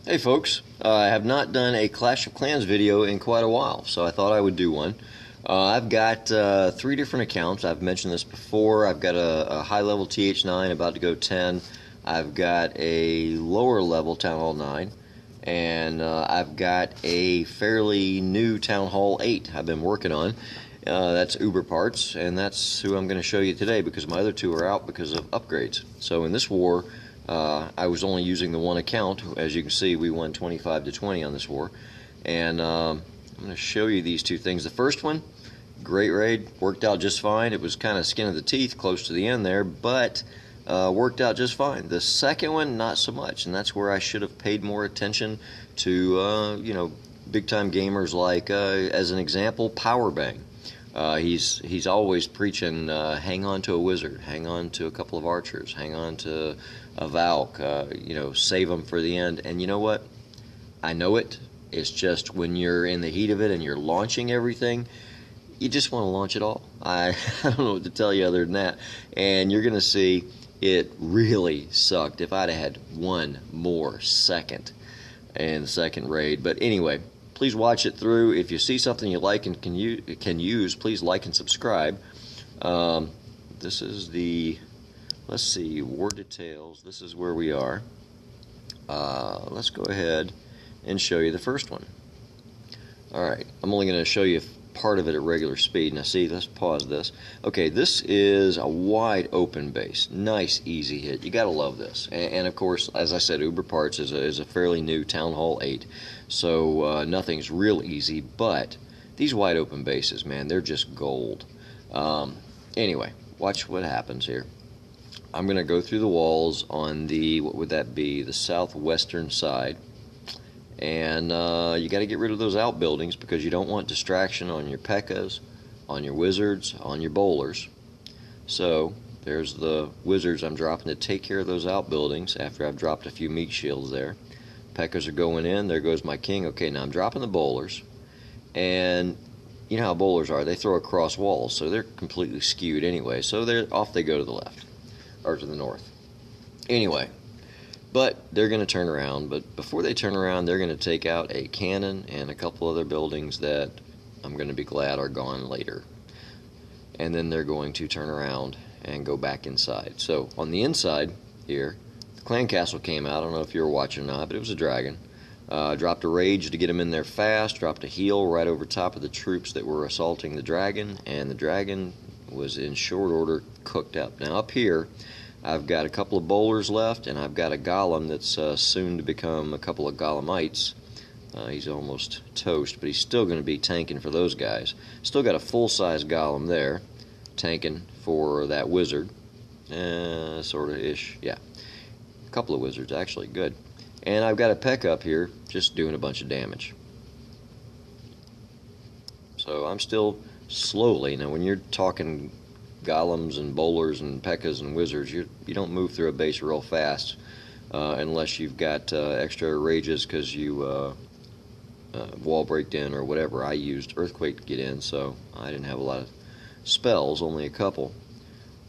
Hey folks, I have not done a Clash of Clans video in quite a while, so I thought I would do one. I've got 3 different accounts. I've mentioned this before. I've got a high level TH9 about to go 10. I've got a lower level Town Hall 9. And I've got a fairly new Town Hall 8 I've been working on. That's Uber Parts, and that's who I'm going to show you today because my other 2 are out because of upgrades. So in this war, I was only using the one account. As you can see, we won 25-20 on this war. And I'm going to show you these 2 things. The first one, great raid, worked out just fine. It was kind of skin of the teeth close to the end there, but worked out just fine. The second one, not so much, and that's where I should have paid more attention to, big-time gamers like, as an example, Powerbang. He's always preaching, hang on to a wizard, hang on to a couple of archers, hang on to a Valk, save them for the end. And you know what? I know it. It's just when you're in the heat of it and you're launching everything, you just want to launch it all. I don't know what to tell you other than that. And you're going to see it really sucked if I'd have had one more second in the second raid. But anyway, please watch it through. If you see something you like and can use, please like and subscribe. This is the, let's see, War Details. This is where we are. Let's go ahead and show you the first one. Alright, I'm only going to show you part of it at regular speed. Now see, let's pause this. Okay, this is a wide open base. Nice, easy hit. You gotta love this. And of course, as I said, Uber Parts is a fairly new Town Hall 8. So nothing's real easy, but these wide open bases, man, they're just gold. Anyway, watch what happens here. I'm gonna go through the walls on the, what would that be, the southwestern side. And you got to get rid of those outbuildings because you don't want distraction on your P.E.K.K.A.s, on your wizards, on your bowlers. So there's the wizards I'm dropping to take care of those outbuildings after I've dropped a few meat shields there. P.E.K.K.A.s are going in. There goes my king. Okay, now I'm dropping the bowlers. And you know how bowlers are. They throw across walls, so they're completely skewed anyway. So they're off they go to the left, or to the north. Anyway. But they're going to turn around. But before they turn around, they're going to take out a cannon and a couple other buildings that I'm going to be glad are gone later. And then they're going to turn around and go back inside. So on the inside here, the clan castle came out. I don't know if you were watching or not, but it was a dragon. Dropped a rage to get him in there fast. Dropped a heal right over top of the troops that were assaulting the dragon. And the dragon was in short order cooked up. Now up here, I've got a couple of bowlers left, and I've got a golem that's soon to become a couple of golemites. He's almost toast, but he's still going to be tanking for those guys. Still got a full-size golem there, tanking for that wizard. Sort of ish, yeah. A couple of wizards, actually, good. And I've got a P.E.K.K.A. up here, just doing a bunch of damage. So I'm still slowly, now when you're talking golems and bowlers and P.E.K.K.A.s and wizards, you don't move through a base real fast unless you've got extra rages because you wall breaked in or whatever. I used Earthquake to get in, so I didn't have a lot of spells, only a couple.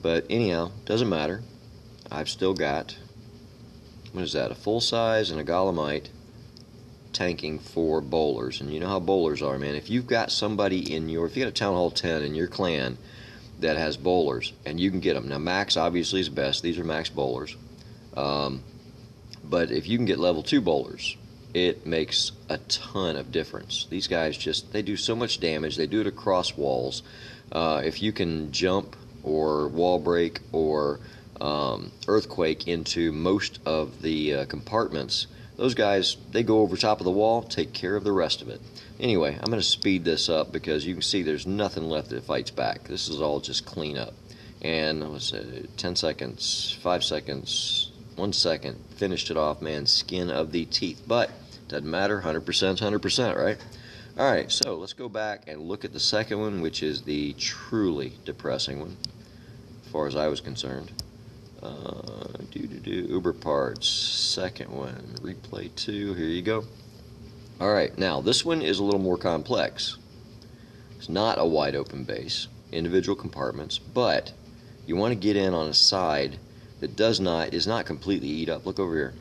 But anyhow, doesn't matter. I've still got, what is that, a full size and a golemite tanking for bowlers. And you know how bowlers are, man. If you've got somebody in your, if you got a Town Hall 10 in your clan that has bowlers, and you can get them. Now, max obviously is best. These are max bowlers. But if you can get level 2 bowlers, it makes a ton of difference. These guys just, they do so much damage. They do it across walls. If you can jump or wall break or earthquake into most of the compartments, those guys, they go over top of the wall, take care of the rest of it. Anyway, I'm going to speed this up because you can see there's nothing left that fights back. This is all just clean up. And what's it, 10 seconds, 5 seconds, 1 second, finished it off, man, skin of the teeth. But doesn't matter, 100% 100%, right? Alright, so let's go back and look at the second one, which is the truly depressing one, as far as I was concerned. Uber Parts, second one, replay 2, here you go. Alright, now this one is a little more complex. It's not a wide open base, individual compartments, but you want to get in on a side that is not completely eat up. Look over here.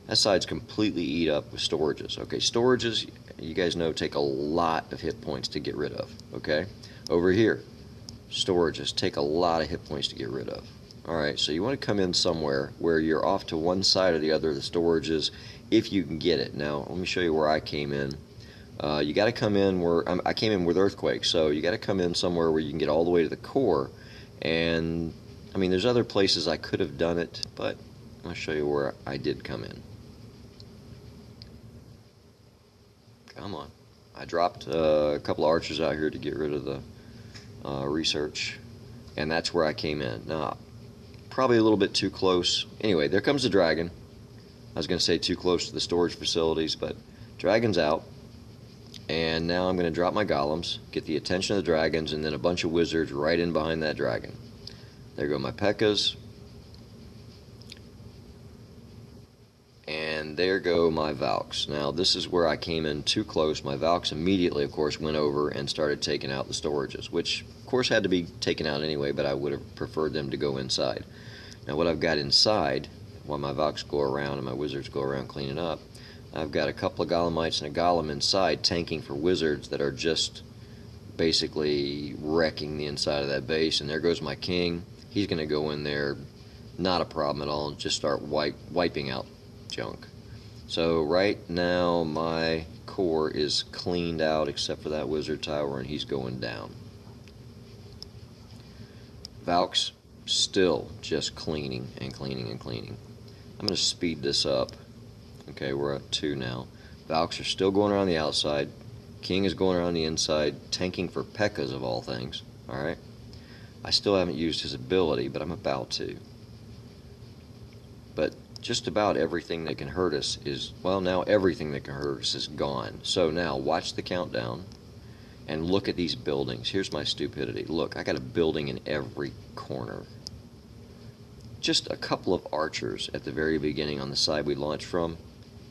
That side's completely eat up with storages. Okay, storages, you guys know, take a lot of hit points to get rid of. Okay, over here, storages take a lot of hit points to get rid of. Alright, so you want to come in somewhere where you're off to one side or the other of the storages if you can get it. Now, let me show you where I came in. You got to come in where I came in with Earthquake, so you got to come in somewhere where you can get all the way to the core. And I mean, there's other places I could have done it, but I'll show you where I did come in. Come on. I dropped a couple of archers out here to get rid of the research, and that's where I came in. Now, probably a little bit too close. Anyway, there comes the dragon. I was going to say too close to the storage facilities, but dragon's out. And now I'm going to drop my golems, get the attention of the dragons, and then a bunch of wizards right in behind that dragon. There go my P.E.K.K.A.s. And there go my Valks. Now this is where I came in too close. My Valks immediately, of course, went over and started taking out the storages, which of course had to be taken out anyway, but I would have preferred them to go inside. Now what I've got inside, while my Valks go around and my wizards go around cleaning up, I've got a couple of Golemites and a Golem inside tanking for wizards that are just basically wrecking the inside of that base. And there goes my king. He's going to go in there, not a problem at all, and just start wiping out junk. So right now my core is cleaned out except for that wizard tower, and he's going down. Valks still just cleaning and cleaning and cleaning. I'm going to speed this up. Okay, we're at 2 now. Valks are still going around the outside. King is going around the inside, tanking for P.E.K.K.A.s of all things. Alright? I still haven't used his ability, but I'm about to. But just about everything that can hurt us is, well, now everything that can hurt us is gone. So now, watch the countdown, and look at these buildings. Here's my stupidity. Look, I got a building in every corner. Just a couple of archers at the very beginning on the side we launched from,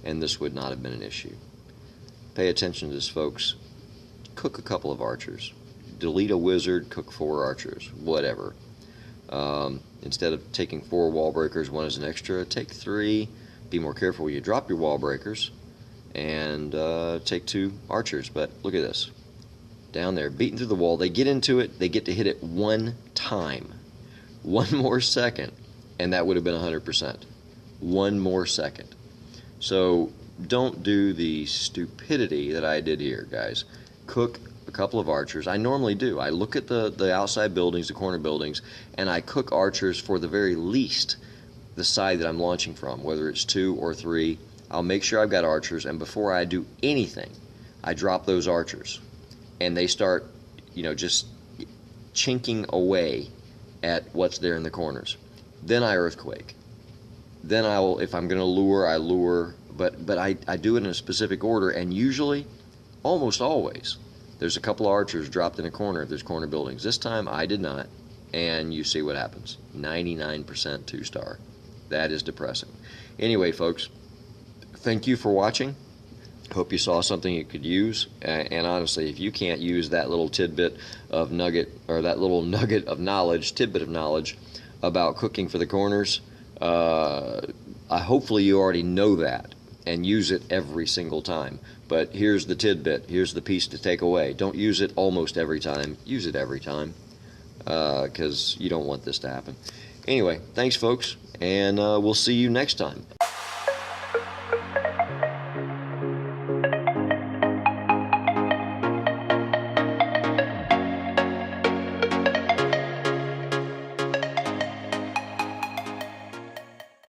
and this would not have been an issue. Pay attention to this, folks. Cook a couple of archers. Delete a wizard, cook 4 archers. Whatever. Instead of taking 4 wall breakers, 1 is an extra, take 3. Be more careful when you drop your wall breakers. And take 2 archers. But look at this. Down there, beating through the wall. They get into it. They get to hit it 1 time. 1 more second, and that would have been 100%. 1 more second. So don't do the stupidity that I did here, guys. Cook a couple of archers. I normally do. I look at the outside buildings, the corner buildings, and I cook archers for the very least the side that I'm launching from, whether it's 2 or 3. I'll make sure I've got archers, and before I do anything, I drop those archers, and they start, you know, just chinking away at what's there in the corners. Then I earthquake. Then I'll, if I'm going to lure, I lure, but I do it in a specific order, and usually, almost always, there's a couple of archers dropped in a corner if there's corner buildings. This time I did not, and you see what happens. 99% 2-star. That is depressing. Anyway, folks, thank you for watching. Hope you saw something you could use, and honestly, if you can't use that little tidbit of nugget, or that little nugget of knowledge, tidbit of knowledge about cooking for the corners, hopefully you already know that and use it every single time. But here's the tidbit, here's the piece to take away. Don't use it almost every time, use it every time, because you don't want this to happen. Anyway, thanks folks, and we'll see you next time.